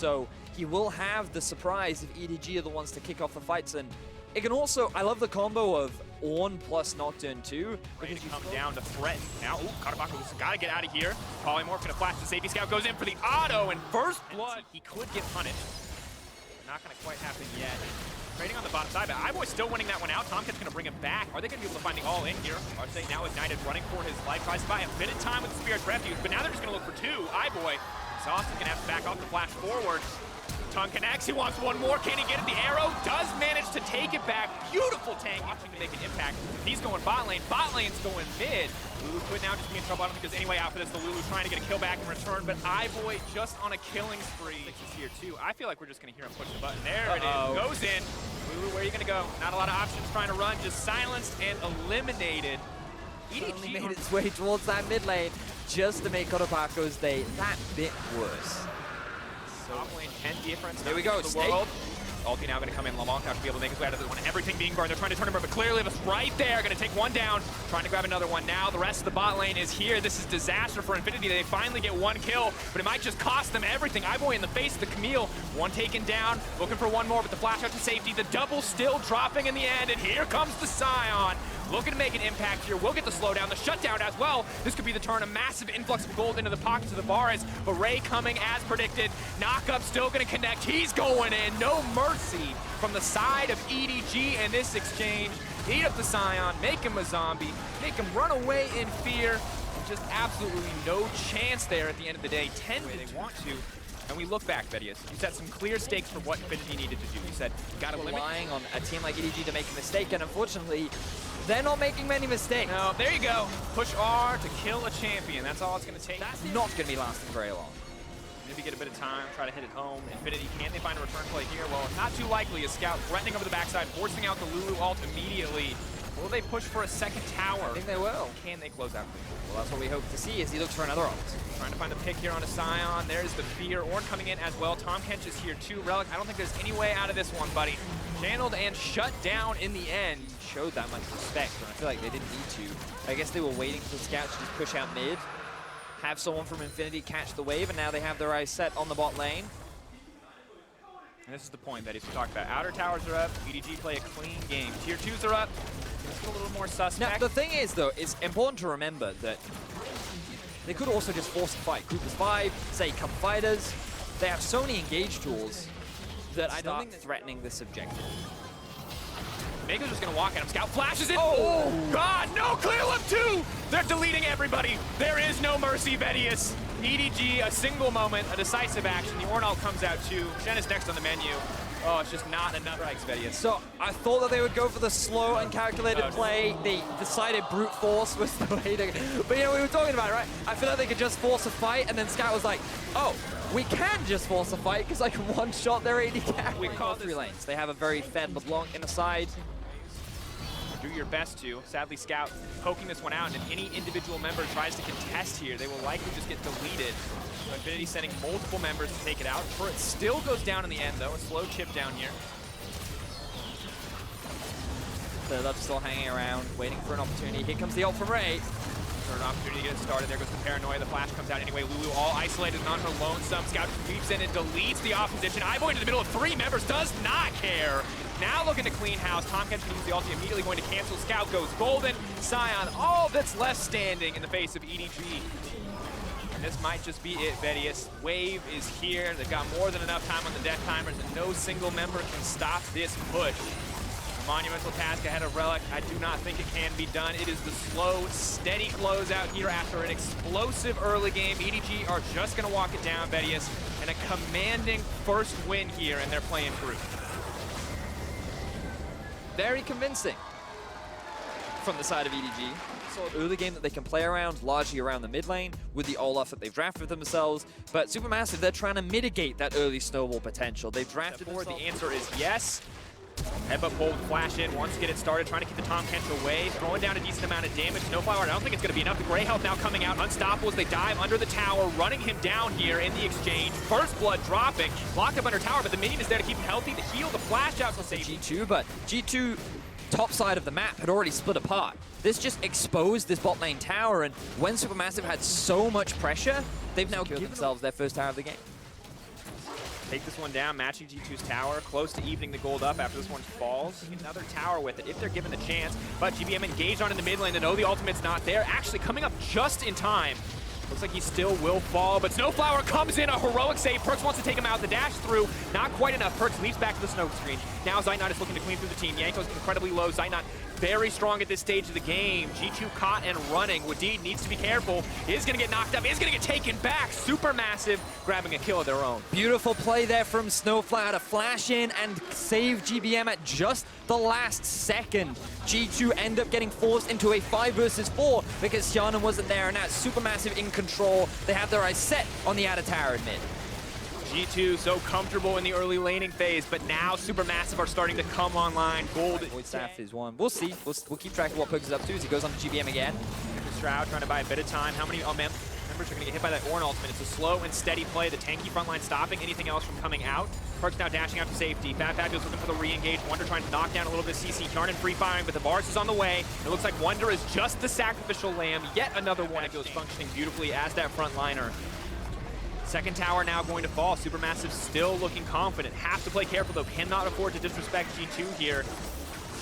so he will have the surprise if EDG are the ones to kick off the fights. And it can also, I love the combo of Ornn plus Nocturne too. Ready to come down to threaten. Now, KazaLoLLCShighlights got to get out of here. Polymorph gonna flash the safety scout, goes in for the auto, and first blood. He could get punished. Not gonna quite happen yet. Trading on the bottom side, but iBoy's still winning that one out. Tomkat's gonna bring him back. Are they gonna be able to find the all-in here? Arsene now ignited, running for his life. Tries to buy a bit of time with the Spirit's Refuge, but now they're just gonna look for two. iBoy, Exhausted gonna have to back off the flash forward. Tongue connects, he wants one more. Can he get it? The arrow does manage to take it back. Beautiful tank, watching to make an impact. He's going bot lane, bot lane's going mid. Lulu could now just be in trouble. I don't think there's any way out for this. The Lulu trying to get a kill back in return, but iBoy just on a killing spree. He's here too. I feel like we're just gonna hear him push the button. There it is, goes in. Lulu, where are you gonna go? Not a lot of options trying to run, just silenced and eliminated. EDG made its way towards that mid lane just to make Kotopako's day that bit worse. Top lane 10 difference. Here we go, Snake. Ulti now going to come in. Lamont now to be able to make his way out of this one. Everything being burned. They're trying to turn him over, but clearly it's right there. Going to take one down. Trying to grab another one now. The rest of the bot lane is here. This is disaster for Infinity. They finally get one kill, but it might just cost them everything. iBoy in the face of the Camille. One taken down. Looking for one more, but the flash out to safety. The double still dropping in the end, and here comes the Scion. Looking to make an impact here. We'll get the slowdown, the shutdown as well. This could be the turn. A massive influx of gold into the pockets of the Varus. But Ray coming as predicted. Knockup still going to connect. He's going in. No mercy from the side of EDG in this exchange. Eat up the Scion, make him a zombie, make him run away in fear. And just absolutely no chance there at the end of the day. 10 they want to. And we look back, Vedius. You set some clear stakes for what Infinity needed to do. You said, got to limit. Relying on a team like EDG to make a mistake, and unfortunately, they're not making many mistakes. No, there you go. Push R to kill a champion. That's all it's going to take. That's not going to be lasting very long. Maybe get a bit of time, try to hit it home. Infinity, can they find a return play here? Well, not too likely. A scout threatening over the backside, forcing out the Lulu ult immediately. Will they push for a second tower? I think they will. Can they close out? Well, that's what we hope to see as he looks for another ult. Trying to find a pick here on a Scion. There's the fear. Ornn coming in as well. Tom Kench is here too. Relic, I don't think there's any way out of this one, buddy. Channeled and shut down in the end. Showed that much respect, and I feel like they didn't need to. I guess they were waiting for the scout to just push out mid, have someone from Infinity catch the wave, and now they have their eyes set on the bot lane. And this is the point that we talked about. Outer towers are up. EDG play a clean game. Tier 2s are up. It's a little more suspect. Now, the thing is, though, it's important to remember that they could also just force a fight. Group is 5, say, come fighters. They have so many engage tools that I don't think they're threatening this objective. Mega's just going to walk at him. Scout flashes it. Oh, God, no, clear up 2. They're deleting everybody. There is no mercy, Vedius. EDG, a single moment, a decisive action. The Ornn ult comes out too. Shen is next on the menu. Oh, it's just not enough strikes, Vedius. So I thought that they would go for the slow and calculated play. They decided brute force was the way to go. But you know, we were talking about it, right? I feel like they could just force a fight, and then Scout was like, oh, we can just force a fight because I can one-shot their AD carry. We call 3 lanes. They have a very fed LeBlanc in the side. Do your best to. Sadly, Scout poking this one out, and if any individual member tries to contest here, they will likely just get deleted. So Infinity sending multiple members to take it out. It still goes down in the end, though. A slow chip down here. They're still hanging around, waiting for an opportunity. Here comes the ult from Ray. For an opportunity to get it started. There goes the paranoia. The flash comes out anyway. Lulu all isolated and on her lonesome. Scout sweeps in and deletes the opposition. iBoy into the middle of 3 members. Does not care. Now looking to clean house. Tom Kench can use the ulti, immediately going to cancel. Scout goes golden. Scion, all that's left standing in the face of EDG. And this might just be it, Vedius. Wave is here. They've got more than enough time on the death timers, and no single member can stop this push. Monumental task ahead of Relic. I do not think it can be done. It is the slow, steady closeout here after an explosive early game. EDG are just going to walk it down, Vedius, and a commanding first win here, and they're playing through. Very convincing from the side of EDG. So early game that they can play around, largely around the mid lane, with the Olaf that they've drafted for themselves. But Supermassive, they're trying to mitigate that early snowball potential. They've drafted forward. The answer is yes. Headbutt pull, flash in, wants to get it started, trying to keep the Tom Kench away, throwing down a decent amount of damage. No flower, I don't think it's going to be enough. The Grey health now coming out, unstoppable as they dive under the tower, running him down here in the exchange. First blood dropping, locked up under tower, but the minion is there to keep him healthy, to heal, the flash out to save G2, but G2 top side of the map had already split apart. This just exposed this bot lane tower, and when Supermassive had so much pressure, they've now given themselves their first tower of the game. Take this one down, matching G2's tower, close to evening the gold up after this one falls. Another tower with it if they're given the chance, but GBM engaged on in the mid lane. They know the ultimate's not there. Actually coming up just in time. Looks like he still will fall, but Snowflower comes in, a heroic save. Perkz wants to take him out, the dash through, not quite enough. Perkz leaps back to the snow screen. Now Zeitnot is looking to clean through the team. Yanko's incredibly low. Zeitnot very strong at this stage of the game. G2 caught and running. Wadid needs to be careful. Is gonna get knocked up, is gonna get taken back. Supermassive grabbing a kill of their own. Beautiful play there from Snowflower to flash in and save GBM at just the last second. G2 end up getting forced into a 5 versus 4 because Hjarnan wasn't there, and now Supermassive in control. They have their eyes set on the outer tower in mid. G2 so comfortable in the early laning phase, but now Supermassive are starting to come online. Gold. Void Staff is one. We'll see. We'll keep track of what Perkz is up to as he goes on to GBM again. Shroud trying to buy a bit of time. How many members are going to get hit by that Ornn ultimate? It's a slow and steady play. The tanky front line stopping anything else from coming out. Perkz now dashing out to safety. Fabulous looking for the re-engage. Wonder trying to knock down a little bit of CC. Hjarnan free firing, but the bars is on the way. It looks like Wonder is just the sacrificial lamb. Yet another one that goes functioning beautifully as that front liner. Second tower now going to fall. Supermassive still looking confident. Have to play careful though. Cannot afford to disrespect G2 here.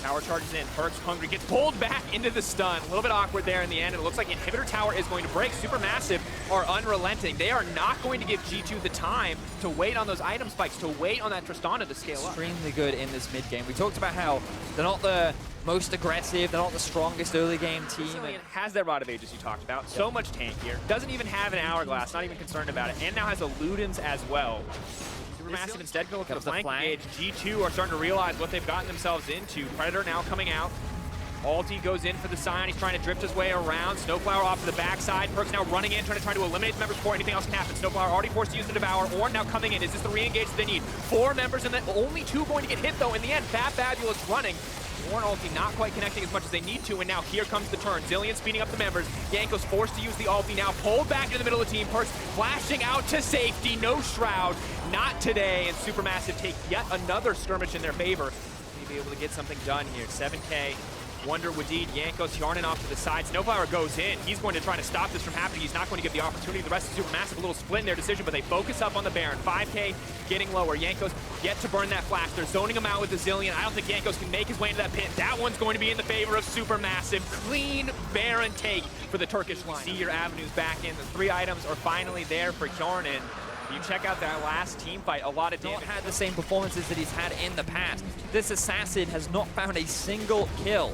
Tower charges in. Perkz hungry. Gets pulled back into the stun. A little bit awkward there in the end. It looks like Inhibitor Tower is going to break. Supermassive are unrelenting. They are not going to give G2 the time to wait on those item spikes, to wait on that Tristana to scale up. Extremely good in this mid game. We talked about how they're not the most aggressive, they're not the strongest early game team. Zillion has that Rod of Ages you talked about. So much tank here. Doesn't even have an Hourglass, not even concerned about it. And now has a Ludens as well. Supermassive instead go with the flank engage. G2 are starting to realize what they've gotten themselves into. Predator now coming out. Alti goes in for the Scion. He's trying to drift his way around. Snowflower off to the backside. Perkz now running in, trying to eliminate the members before anything else can happen. Snowflower already forced to use the Devour. Ornn now coming in. Is this the re-engage that they need? 4 members and then only 2 going to get hit though in the end. Fabulous running. Ornn ulti not quite connecting as much as they need to, and now here comes the turn. Zillion speeding up the members. Yanko's forced to use the ulti now, pulled back into the middle of the team. Perkz flashing out to safety, no Shroud, not today, and Supermassive take yet another skirmish in their favor. Maybe able to get something done here. 7K. Wonder, Wadid, Yankos, Hjarnan off to the side. Snowflower goes in. He's going to try to stop this from happening. He's not going to give the opportunity. The rest of Supermassive a little split in their decision, but they focus up on the Baron. 5K getting lower. Yankos yet to burn that flash. They're zoning him out with the Zillion. I don't think Yankos can make his way into that pit. That one's going to be in the favor of Supermassive. Clean Baron take for the Turkish line. See your avenues back in. The 3 items are finally there for Hjarnan. You check out that last team fight, a lot of damage. Not had the same performances that he's had in the past. This assassin has not found a single kill.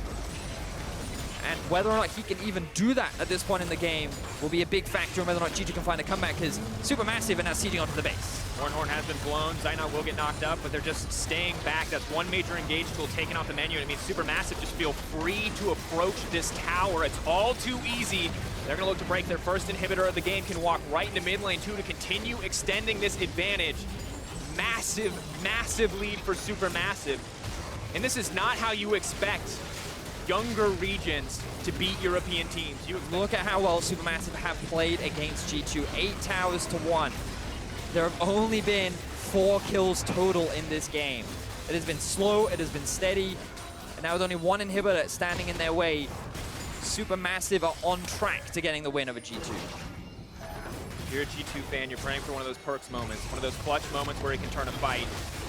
And whether or not he can even do that at this point in the game will be a big factor in whether or not G2 can find a comeback, because Supermassive are now sieging onto the base. Horn has been blown. Zeitnot will get knocked up, but they're just staying back. That's one major engage tool taken off the menu, and it means Supermassive just feel free to approach this tower. It's all too easy. They're going to look to break their first inhibitor of the game, can walk right into mid lane too to continue extending this advantage. Massive lead for Supermassive. And this is not how you expect younger regions to beat European teams. You look at how well Supermassive have played against G2. 8 towers to 1. There have only been 4 kills total in this game. It has been slow, it has been steady, and now with only 1 inhibitor standing in their way, Supermassive are on track to getting the win over G2. If you're a G2 fan, you're praying for one of those Perkz moments, one of those clutch moments where he can turn a fight.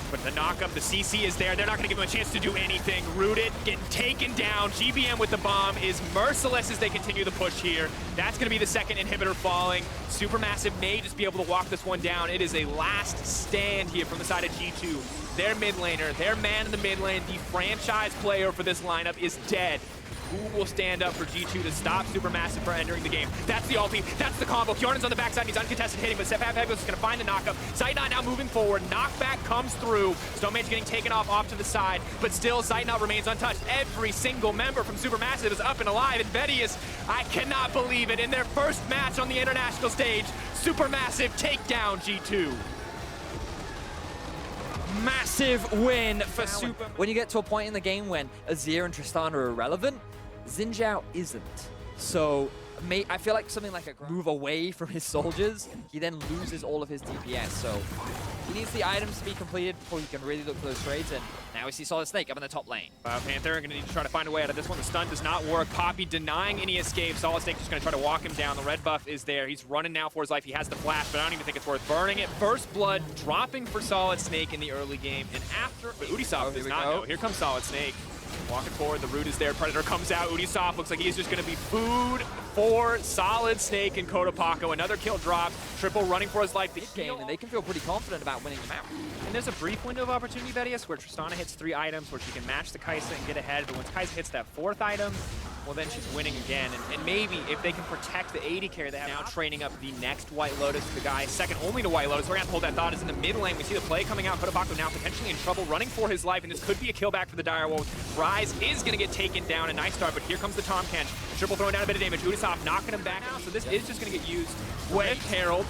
But the knock-up, the CC is there. They're not going to give him a chance to do anything. Rooted, getting taken down. GBM with the bomb is merciless as they continue the push here. That's going to be the second inhibitor falling. Supermassive may just be able to walk this one down. It is a last stand here from the side of G2. Their mid laner, their man in the mid lane, the franchise player for this lineup is dead. Who will stand up for G2 to stop Supermassive from entering the game? That's the ulti, that's the combo. Hjarnan's on the backside, he's uncontested hitting, but Fabulous is going to find the knockup. Zeitnot now moving forward, knockback comes through. Stoneman's getting taken off to the side, but still Zeitnot remains untouched. Every single member from Supermassive is up and alive, and Vedius, I cannot believe it, in their first match on the international stage, Supermassive take down G2. Massive win for Super. When you get to a point in the game when Azir and Tristana are irrelevant, Xin Zhao isn't. So I feel like something like a move away from his soldiers, he then loses all of his DPS. So He needs the items to be completed before he can really look for those trades, and now we see Solid Snake up in the top lane. Panther going to need to try to find a way out of this one. The stun does not work. Poppy denying any escape. Solid Snake just going to try to walk him down. The red buff is there. He's running now for his life. He has the flash, but I don't even think it's worth burning it. First blood dropping for Solid Snake in the early game, and after, but Udisoft does not know. Here comes Solid Snake. Walking forward, the root is there. Predator comes out. Udisoft looks like he's just going to be food for Solid Snake and Kodapako. Another kill drops. Triple running for his life. The game, and they can feel pretty confident about winning the map. And there's a brief window of opportunity, Vedius, where Tristana hits 3 items, where she can match the Kai'Sa and get ahead. But once Kai'Sa hits that 4th item, well, then she's winning again. And maybe if they can protect the AD carry, they have now training up the next White Lotus, the guy second only to White Lotus. We're going to hold that thought is in the mid lane. We see the play coming out. Kodapako now potentially in trouble, running for his life, and this could be a kill back for the Direwolves. Rise is going to get taken down. A nice start, but here comes the Tahm Kench. Triple throwing down a bit of damage. Udisoft knocking him back now, so this is just going to get used. Rift Herald.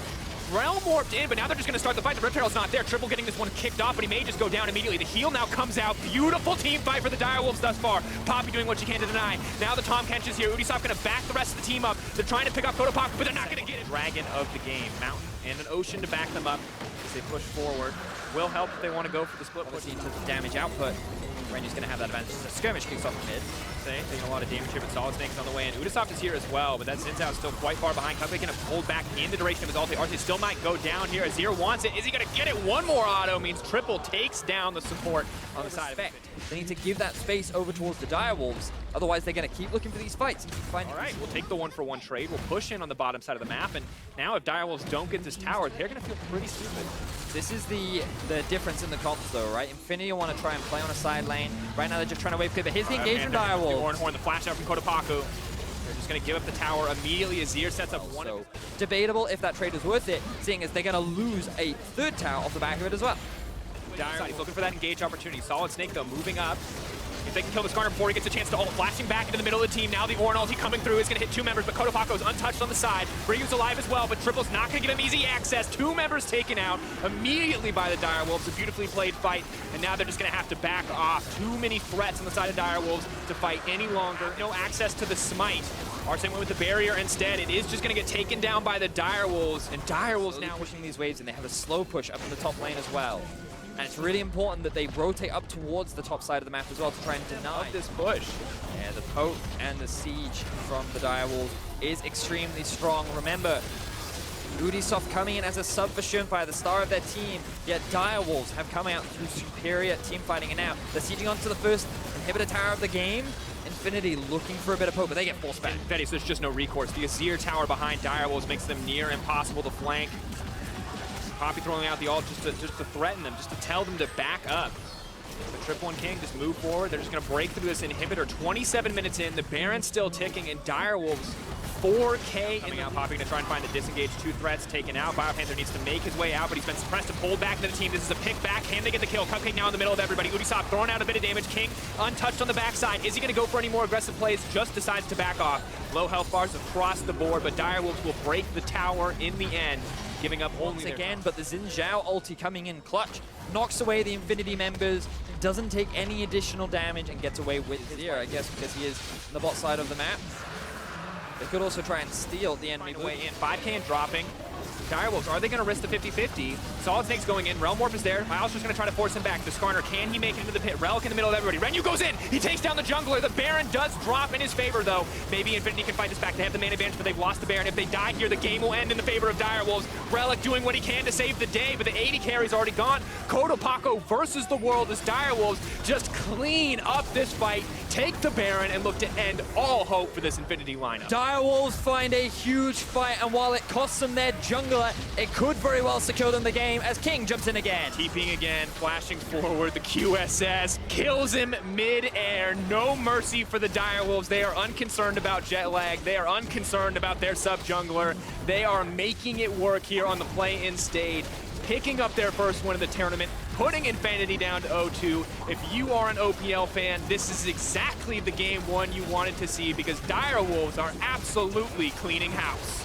Realm warped in, but now they're just going to start the fight. The Rift Herald's not there. Triple getting this one kicked off, but he may just go down immediately. The heal now comes out. Beautiful team fight for the Direwolves thus far. Poppy doing what she can to deny. Now the Tahm Kench is here. Udisoft going to back the rest of the team up. They're trying to pick up Kodapako, but they're not going to get it. Dragon of the game. Mountain and an ocean to back them up as they push forward. Will help if they want to go for the split push. Into the damage output, Randy's going to have that advantage. The skirmish kicks off the mid. Taking a lot of damage here, but Solid Snake's on the way, and Udisoft is here as well, but that Xin Zhao is still quite far behind. Kugbe going to hold back in the duration of his ulti. Arce still might go down here. Azir wants it. Is he going to get it? One more auto means Triple takes down the support on the side of it. They need to give that space over towards the Direwolves. Otherwise, they're going to keep looking for these fights and keep finding. All right, we'll take the 1-for-1 trade. We'll push in on the bottom side of the map, and now if Direwolves don't get this tower, they're going to feel pretty stupid. This is the difference in the comps, though, right? Infinity want to try and play on a side lane. Right now, they're just trying to wave clear, but here's the engage from Direwolves. The flash out from Kodapako. They're just going to give up the tower immediately. Azir sets up one. So debatable if that trade is worth it, seeing as they're going to lose a 3rd tower off the back of it as well. He's looking for that engage opportunity. Solid Snake, though, moving up. If they can kill the Skarner before he gets a chance to ult, flashing back into the middle of the team. Now the Ornn ulti coming through is going to hit 2 members, but Kodapako's untouched on the side. Ryu's alive as well, but Triple's not going to give him easy access. 2 members taken out immediately by the Direwolves. A beautifully played fight, and now they're just going to have to back off. Too many threats on the side of Direwolves to fight any longer. No access to the smite. Arsene went with the barrier instead. It is just going to get taken down by the Direwolves, and Direwolves now pushing these waves, and they have a slow push up in the top lane as well. And it's really important that they rotate up towards the top side of the map as well to try and deny this push. Yeah, the poke and the siege from the Direwolves is extremely strong. Remember, Udisoft coming in as a sub for Shunfire, the star of their team, yet Direwolves have come out through superior team fighting, and now they're sieging onto the first inhibitor tower of the game. Infinity looking for a bit of poke, but they get forced back. Betty, so there's just no recourse. The Azir tower behind Direwolves makes them near impossible to flank. Poppy throwing out the ult just to threaten them, just to tell them to back up. The Triple and King just move forward. They're just going to break through this inhibitor. 27 minutes in, the Baron's still ticking, and Direwolves 4K coming out. Poppy going to try and find the disengage. 2 threats taken out. Biopanther needs to make his way out, but he's been suppressed and pulled back into the team. This is a pick back. Can they get the kill? Cupcake now in the middle of everybody. Udisoft throwing out a bit of damage. King untouched on the backside. Is he going to go for any more aggressive plays? Just decides to back off. Low health bars across the board, but Direwolves will break the tower in the end, giving up once again, but the Xin Zhao ulti coming in clutch, knocks away the Infinity members, doesn't take any additional damage, and gets away with it here, I guess, because he is on the bot side of the map. They could also try and steal the enemy way in. 5K and dropping. Direwolves, are they going to risk the 50-50? Solid Snake's going in. Realm Warp is there. Miles just going to try to force him back. The Skarner, can he make it into the pit? Relic in the middle of everybody. Renu goes in. He takes down the jungler. The Baron does drop in his favor, though. Maybe Infinity can fight this back. They have the main advantage, but they've lost the Baron. If they die here, the game will end in the favor of Direwolves. Relic doing what he can to save the day, but the 80 carry's already gone. Kodapako versus the world as Direwolves just clean up this fight, take the Baron, and look to end all hope for this Infinity lineup. Direwolves find a huge fight, and while it costs them their jungler, it could very well secure them the game as King jumps in again. TPing again, flashing forward, the QSS kills him mid-air. No mercy for the Direwolves. They are unconcerned about jet lag. They are unconcerned about their sub-jungler. They are making it work here on the play-in stage, picking up their first win of the tournament, putting Infinity down to 0-2. If you are an OPL fan, this is exactly the game one you wanted to see, because Direwolves are absolutely cleaning house.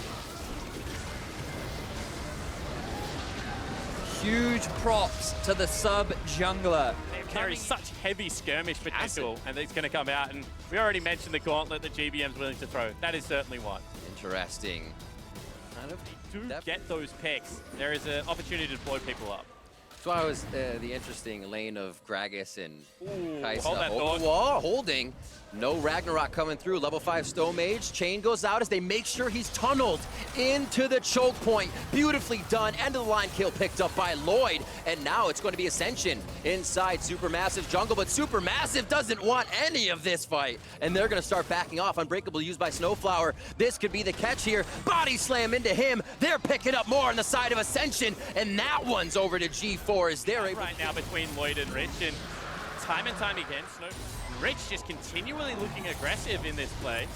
Huge props to the sub-jungler. They carry such heavy skirmish potential, and it's going to come out. And we already mentioned the gauntlet that GBM's willing to throw. That is certainly one. Interesting. And if they do get those picks, there is an opportunity to blow people up. That's why it was the interesting lane of Gragas and Kaisa. hold that Over thought. the wall, holding. No Ragnarok coming through. Level 5 Stone Mage. Chain goes out as they make sure he's tunneled into the choke point. Beautifully done. End of the line kill picked up by Lloyd. And now it's going to be Ascension inside Supermassive jungle. But Supermassive doesn't want any of this fight. And they're going to start backing off. Unbreakable used by Snowflower. This could be the catch here. Body slam into him. They're picking up more on the side of Ascension. And that one's over to G4 as they're able right now between Lloyd and Rich, and time again, Rich just continually looking aggressive in this play.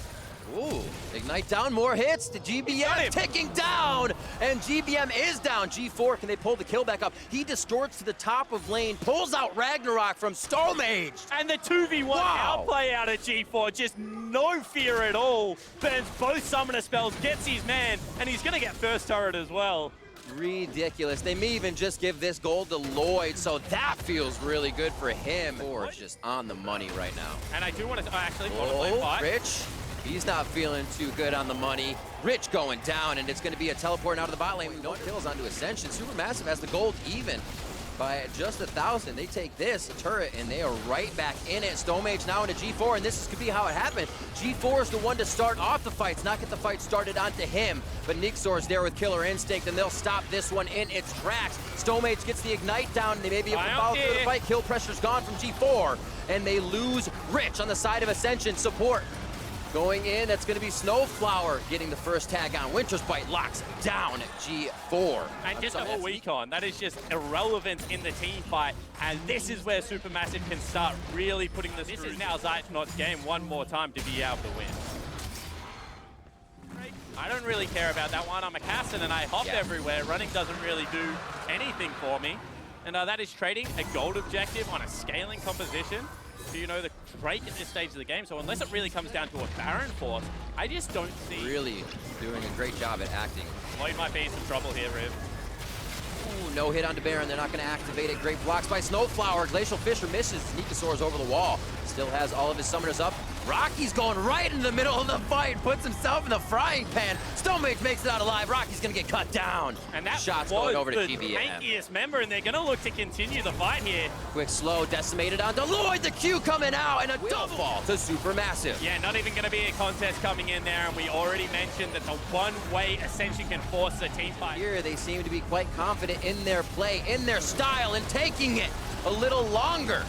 Ooh, Ignite down, more hits. The GBM ticking down, and GBM is down. G4, can they pull the kill back up? He distorts to the top of lane, pulls out Ragnarok from Stone Mage. And the 2v1 outplay out of G4, just no fear at all. Burns both summoner spells, gets his man, and he's gonna get first turret as well. Ridiculous. They may even just give this gold to Lloyd, so that feels really good for him. Or just on the money right now. And I do want to actually fight. Rich, he's not feeling too good on the money. Rich going down, and it's going to be a teleport out of the bot lane. No kills onto Ascension. Supermassive has the gold even by just 1,000. They take this turret, and they are right back in it. Stone Mage now into G4, and this could be how it happened. G4 is the one to start off the fights, not get the fight started onto him. But Nixor's there with Killer Instinct, and they'll stop this one in its tracks. Stone Mage gets the Ignite down, and they may be able to follow through the fight. Kill pressure's gone from G4, and they lose Rich on the side of Ascension. Support going in, that's going to be Snowflower getting the first tag on. Winter's Bite locks down G4. And just a whole week on, that is just irrelevant in the team fight. And this is where Supermassive can start really putting this through. This is now Zeitnot's game one more time to be able to win. I don't really care about that one. I'm a Cassin and I hop everywhere. Running doesn't really do anything for me. And that is trading a gold objective on a scaling composition. So, you know, the Drake at this stage of the game. So unless it really comes down to a Baron force, I just don't see. Really doing a great job at acting. Lloyd might be in some trouble here, Riv. Ooh, no hit onto Baron. They're not going to activate it. Great blocks by Snowflower. Glacial Fisher misses. Sneakosaur's over the wall. Still has all of his summoners up. Rocky's going right in the middle of the fight. Puts himself in the frying pan. Stone Mage makes it out alive. Rocky's going to get cut down. And that shot's going over to GBM. The tankiest member, and they're going to look to continue the fight here. Quick slow, decimated onto Lloyd. The Q coming out, and a double fall to Supermassive. Yeah, not even going to be a contest coming in there, and we already mentioned that the one way Ascension can force the team fight. Here, they seem to be quite confident in their play, in their style, and taking it a little longer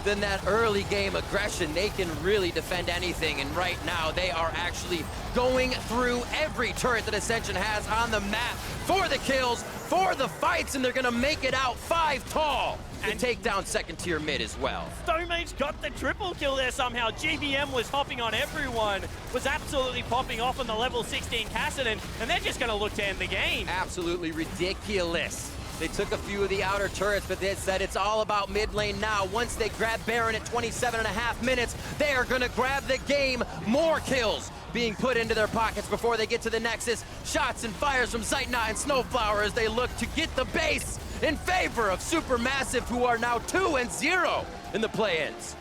than that early game aggression. They can really defend anything, and right now they are actually going through every turret that Ascension has on the map for the kills, for the fights, and they're gonna make it out 5 tall and take down second tier mid as well. Stone Mage got the triple kill there somehow. GBM was hopping on everyone, was absolutely popping off on the level 16 Kassadin, and they're just gonna look to end the game. Absolutely ridiculous. They took a few of the outer turrets, but they said it's all about mid lane now. Once they grab Baron at 27.5 minutes, they are gonna grab the game. More kills being put into their pockets before they get to the Nexus. Shots and fires from Zeitnot and Snowflower as they look to get the base in favor of Supermassive, who are now 2-0 in the play-ins.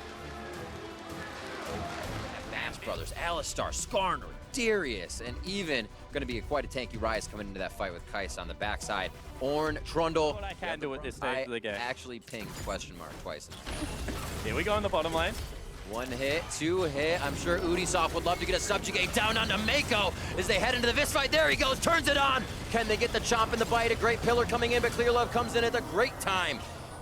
Vance Brothers, Alistar, Skarner, Darius, and even going to be quite a tanky Rise coming into that fight with Kais on the backside. Ornn, Trundle. What I can do at this stage of the game. I actually pinged question mark twice. Here we go in the bottom lane. 1 hit, 2 hit. I'm sure Udisoft would love to get a subjugate down onto Mako as they head into the fist fight. There he goes, turns it on. Can they get the chomp and the bite? A great pillar coming in, but Clear Love comes in at a great time.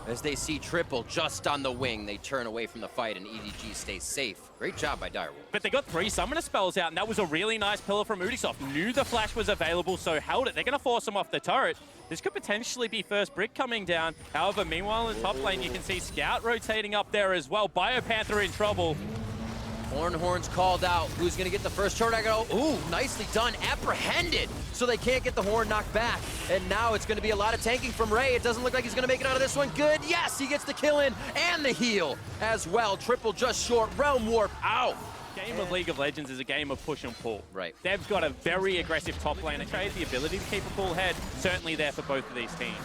As they see Triple just on the wing, they turn away from the fight and EDG stays safe. Great job by Direwolf. But they got 3 summoner spells out, and that was a really nice pillar from Udisoft. Knew the flash was available, so held it. They're going to force him off the turret. This could potentially be first brick coming down. However, meanwhile in top lane, you can see Scout rotating up there as well. Biopanther in trouble. Horn's called out. Who's going to get the first turret? I go, ooh, nicely done. Apprehended, so they can't get the Horn knocked back. And now it's going to be a lot of tanking from Ray. It doesn't look like he's going to make it out of this one. Good, yes, he gets the kill in and the heal as well. Triple just short. Realm Warp out. Game of League of Legends is a game of push and pull. Right. They've got a very aggressive top lane. And trade the ability to keep a cool head, certainly there for both of these teams.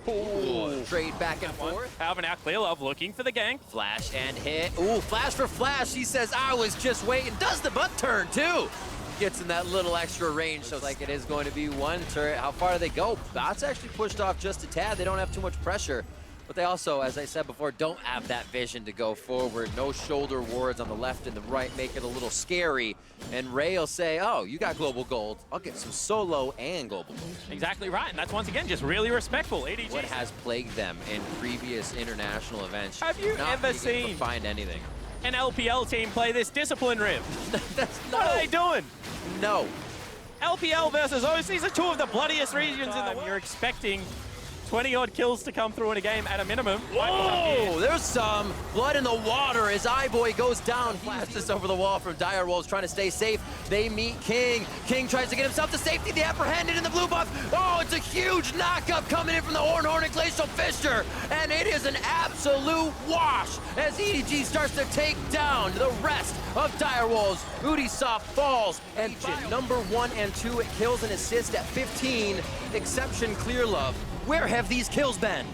Ooh, trade back and forth. However, now Clear Love looking for the gank. Flash and hit. Ooh, flash for flash. He says, I was just waiting. Does the butt turn too? gets in that little extra range, so like it is going to be one turret. How far do they go? Bot's actually pushed off just a tad. They don't have too much pressure, but they also, as I said before, don't have that vision to go forward. No shoulder wards on the left and the right make it a little scary. And Ray will say, oh, you got global gold. I'll get some solo and global gold. Exactly right, and that's once again just really respectful. EDG. What has plagued them in previous international events? Have you Not ever being able to seen find anything? an LPL team play this discipline rib? What are they doing? No. LPL versus OC, these are two of the bloodiest regions in the world. You're expecting 20-odd kills to come through in a game at a minimum. Oh, there's some blood in the water as iBoy goes down. Flashes over the wall from Direwolves trying to stay safe. They meet King. King tries to get himself to safety. The apprehended in the blue buff. Oh, it's a huge knockup coming in from the Horn and Glacial Fisher. And it is an absolute wash as EDG starts to take down the rest of Direwolves. Udisoft falls and number 1 and 2 at kills and assists at 15. Exception Clear Love. Where have these kills been?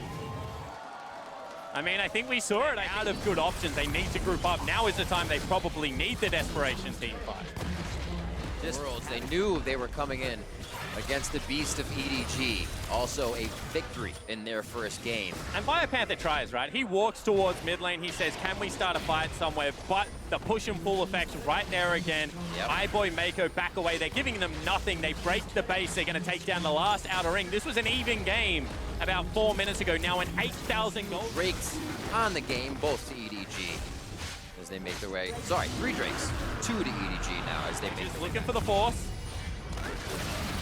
I mean, I think we saw it. Out of good options, they need to group up. Now is the time they probably need the desperation team fight. Worlds, they knew they were coming in against the beast of EDG. Also a victory in their first game. And BioPanther tries, right? He walks towards mid lane. He says, can we start a fight somewhere? But the push and pull effect's right there again. Yep. iBoy, Mako back away. They're giving them nothing. They break the base. They're going to take down the last outer ring. This was an even game about 4 minutes ago. Now an 8,000 gold. Drakes on the game, both to EDG as they make their way. Sorry, 3 Drakes, 2 to EDG now as they make He's their way. looking for the force.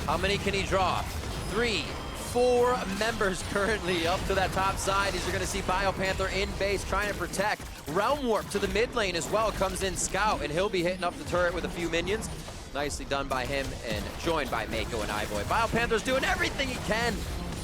How many can he draw? 3, 4 members currently up to that top side. As you're going to see BioPanther in base trying to protect. Realm Warp to the mid lane as well. Comes in Scout, and he'll be hitting up the turret with a few minions. Nicely done by him and joined by Mako and iBoy. BioPanther's doing everything he can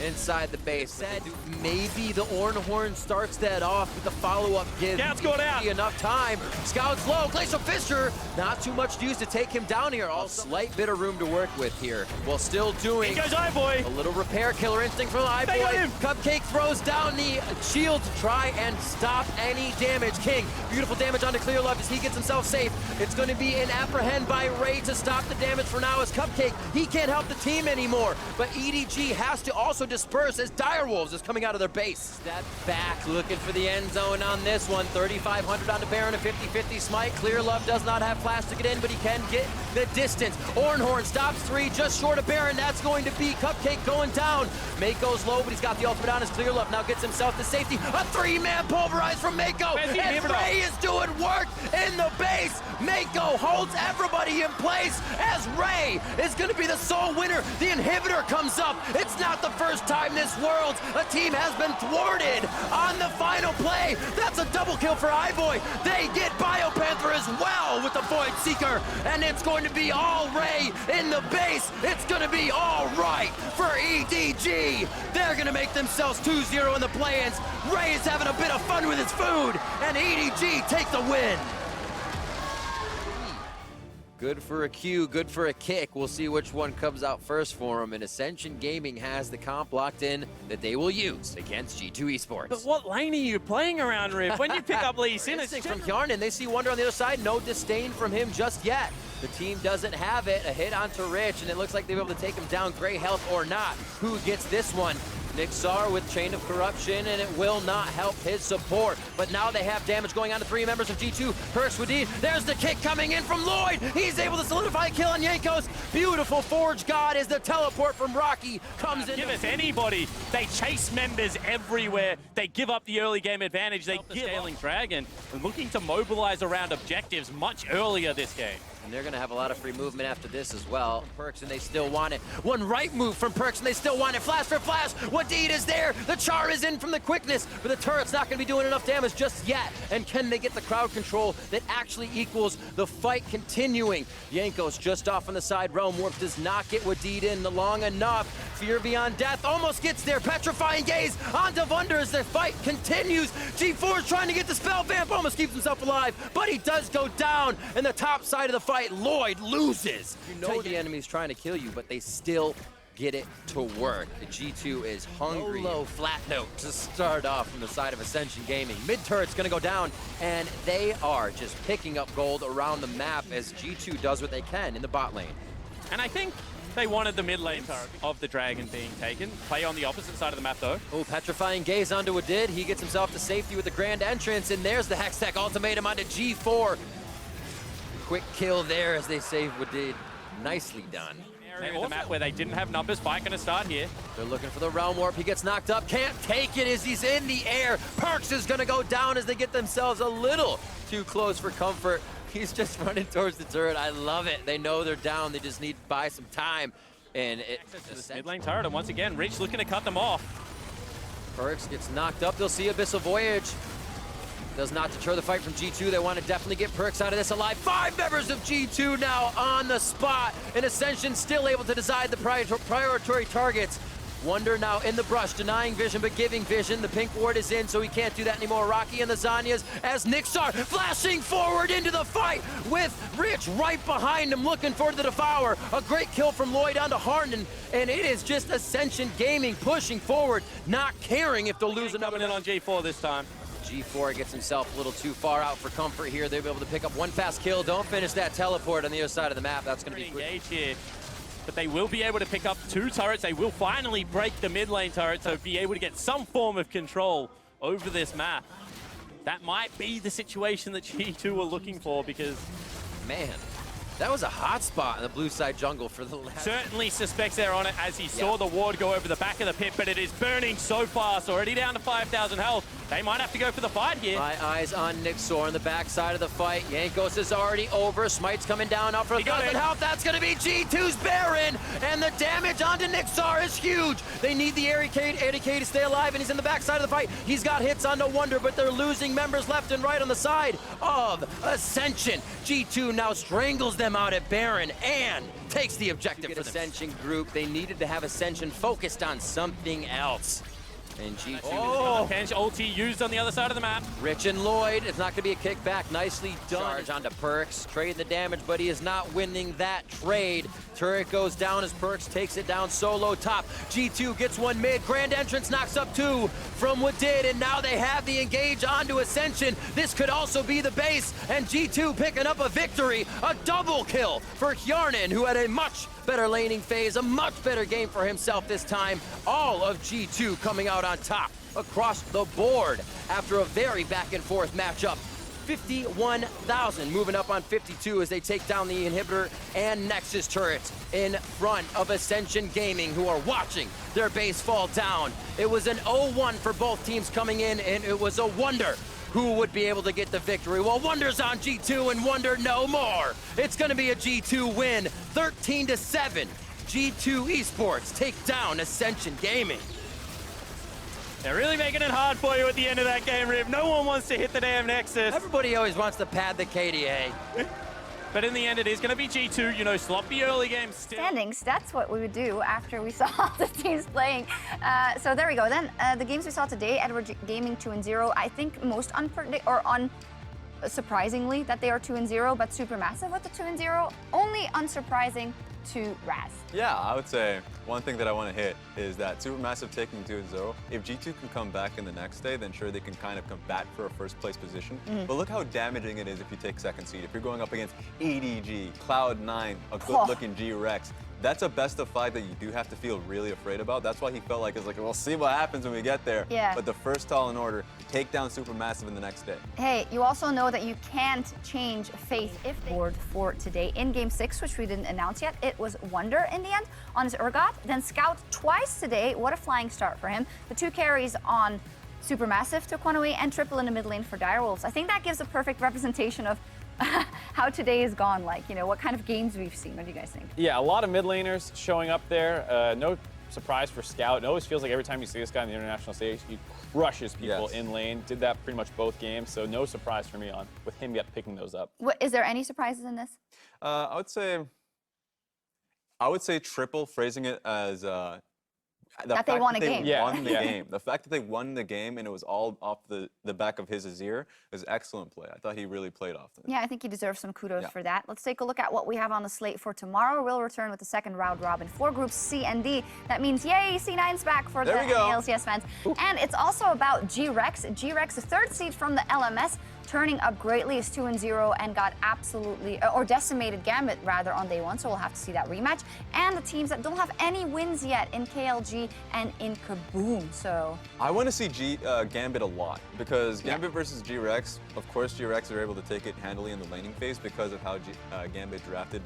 inside the base. Said maybe the Ornhorn starts that off, but the follow-up gives Scout's going out. enough time. Scout's low. Glacial Fisher, not too much use to take him down here. A slight bit of room to work with here, while still doing Here goes iBoy. a little repair. Killer instinct from They got iBoy. him. Cupcake throws down the shield to try and stop any damage. King, beautiful damage onto Clear Love as he gets himself safe. It's going to be an apprehend by Ray to stop the damage for now as Cupcake. He can't help the team anymore, but EDG has to also disperse as Direwolves is coming out of their base. Step back, looking for the end zone on this one. 3,500 on the Baron, a 50-50 smite. Clear Love does not have flash to get in, but he can get the distance. Ornhorn stops 3, just short of Baron. That's going to be Cupcake going down. Mako's low, but he's got the ultimate on his Clear Love. Now gets himself to safety. A 3-man pulverize from Mako. And Ray is doing work in the base. Mako holds everybody in place as Ray is going to be the sole winner. The inhibitor comes up. It's not the first time this world a team has been thwarted on the final play. That's a double kill for iBoy. They get BioPanther as well with the Void Seeker, and it's going to be all Ray in the base. It's going to be all right for EDG. They're going to make themselves 2-0 in the play-ins. Ray is having a bit of fun with his food, and EDG take the win. Good for a Q, good for a kick. We'll see which one comes out first for him. And Ascension Gaming has the comp locked in that they will use against G2 Esports. But what lane are you playing around, Riv? When you pick up Lee Sin, it's from Kjarnan. They see Wonder on the other side. No disdain from him just yet. The team doesn't have it. A hit onto Rich, and it looks like they'll be able to take him down, gray health or not. Who gets this one? Nixar with Chain of Corruption, and it will not help his support. But now they have damage going on to 3 members of G2. Perks with D. There's the kick coming in from Lloyd. He's able to solidify a kill on Yankos. Beautiful Forge God as the teleport from Rocky comes in. Give us anybody. They chase members everywhere. They give up the early game advantage. They give Scaling Dragon, looking to mobilize around objectives much earlier this game. And they're going to have a lot of free movement after this as well. Perks, and they still want it. One right move from Perks, and they still want it. Flash for flash. Wadid is there. The Char is in from the quickness, but the turret's not going to be doing enough damage just yet. And can they get the crowd control that actually equals the fight continuing? Yankos just off on the side. Realm Warp does not get Wadid in long enough. Fear Beyond Death almost gets there. Petrifying Gaze onto Vunder as the fight continues. G4 is trying to get the spell. Vamp almost keeps himself alive, but he does go down. And the top side of the fight, Lloyd loses. You know the enemy's trying to kill you, but they still get it to work. The G2 is hungry. Low flat note to start off from the side of Ascension Gaming. Mid turret's gonna go down, and they are just picking up gold around the map as G2 does what they can in the bot lane. And I think they wanted the mid lane turret of the Dragon being taken. Play on the opposite side of the map, though. Oh, petrifying gaze onto Wadid. He gets himself to safety with the grand entrance, and there's the Hextech ultimatum onto G4. Quick kill there as they save Wadid. Nicely done. Area of the map where they didn't have numbers. Fight gonna start here. They're looking for the realm warp. He gets knocked up. Can't take it as he's in the air. Perks is gonna go down as they get themselves a little too close for comfort. He's just running towards the turret. I love it. They know they're down. They just need to buy some time. And Access to the mid lane turret, and once again, Rich looking to cut them off. Perks gets knocked up. They'll see Abyssal Voyage. Does not deter the fight from G2. They want to definitely get Perks out of this alive. 5 members of G2 now on the spot. And Ascension still able to decide the priority targets. Wonder now in the brush, denying vision but giving vision. The pink ward is in, so he can't do that anymore. Rocky and the Zanyas as Nixar flashing forward into the fight with Rich right behind him, looking for the Devour. A great kill from Lloyd onto Harnden, and it is just Ascension Gaming pushing forward, not caring if they'll lose another. Coming in on G4 this time. G4 gets himself a little too far out for comfort here. They'll be able to pick up one fast kill. Don't finish that teleport on the other side of the map. That's going to be engaged here. But they will be able to pick up 2 turrets. They will finally break the mid lane turret, so be able to get some form of control over this map. That might be the situation that G2 were looking for, because man, that was a hot spot in the blue side jungle for the last. Certainly suspects they're on it as he saw the ward go over the back of the pit, but it is burning so fast, already down to 5,000 health. They might have to go for the fight here. My eyes on Nixor on the backside of the fight. Yankos is already over. Smite's coming down up for 1,000 health. That's going to be G2's Baron. And the damage onto Nixar is huge. They need the Eddie K to stay alive, and he's in the backside of the fight. He's got hits onto Wonder, but they're losing members left and right on the side of Ascension. G2 now strangles them out at Baron and takes the objective for the Ascension group. They needed to have Ascension focused on something else. And G2 Kench ulti used on the other side of the map. Rich and Lloyd, it's not going to be a kickback. Nicely done. Charge onto Perks, trading the damage, but he is not winning that trade. Turret goes down as Perks takes it down solo top. G2 gets one mid. Grand entrance knocks up 2 from Wadid, and now they have the engage onto Ascension. This could also be the base, and G2 picking up a victory. A double kill for Hjarnan, who had a much better laning phase, a much better game for himself this time. All of G2 coming out on top across the board after a very back and forth matchup. 51,000 moving up on 52 as they take down the inhibitor and Nexus turrets in front of Ascension Gaming, who are watching their base fall down. It was an 0-1 for both teams coming in, and it was a wonder who would be able to get the victory. Well, Wonder's on G2, and Wonder no more. It's going to be a G2 win, 13-7. G2 Esports take down Ascension Gaming. They're really making it hard for you at the end of that game, Riv. No one wants to hit the damn Nexus. Everybody always wants to pad the KDA. But in the end, it is going to be G2. You know, sloppy early game still. Standings, that's what we would do after we saw the teams playing. So there we go. Then the games we saw today, Edward Gaming 2-0. I think most surprisingly that they are 2-0, but Supermassive with the 2-0. Only unsurprising to Raz. Yeah, I would say one thing that I want to hit is that Supermassive taking 2-0, if G2 can come back in the next day, then sure they can kind of combat for a first place position. But look how damaging it is if you take second seed. If you're going up against EDG, Cloud9, a good looking G-Rex, that's a best of 5 that you do have to feel really afraid about. That's why he felt like it's like, we'll see what happens when we get there. Yeah. But the first tall in order, take down Supermassive in the next day. Hey, you also know that you can't change fate if they board for today. In game 6, which we didn't announce yet, it was Wonder in the end on his Urgot, then Scout twice today. What a flying start for him. The 2 carries on Supermassive took one away, and triple in the mid lane for Direwolves. I think that gives a perfect representation of how today has gone, like, you know, what kind of games we've seen. What do you guys think? Yeah, a lot of mid laners showing up there. No surprise for Scout. It always feels like every time you see this guy on the international stage, he crushes people in lane. Did that pretty much both games, so no surprise for me on with him yet picking those up. Is there any surprises in this? I would say triple, phrasing it as That they won a game. Won the game. The fact that they won the game and it was all off the back of his Azir is excellent play. I thought he really played off that. Yeah, I think he deserves some kudos for that. Let's take a look at what we have on the slate for tomorrow. We'll return with the second round robin for groups C and D. That means, yay, C9's back for the LCS fans. And it's also about G-Rex. G-Rex, the third seed from the LMS, turning up greatly, is 2-0 and got absolutely, or decimated Gambit rather on day one, so we'll have to see that rematch. And the teams that don't have any wins yet in KLG and in Kaboom, so. I want to see Gambit a lot because Gambit versus G-Rex, of course G-Rex are able to take it handily in the laning phase because of how Gambit drafted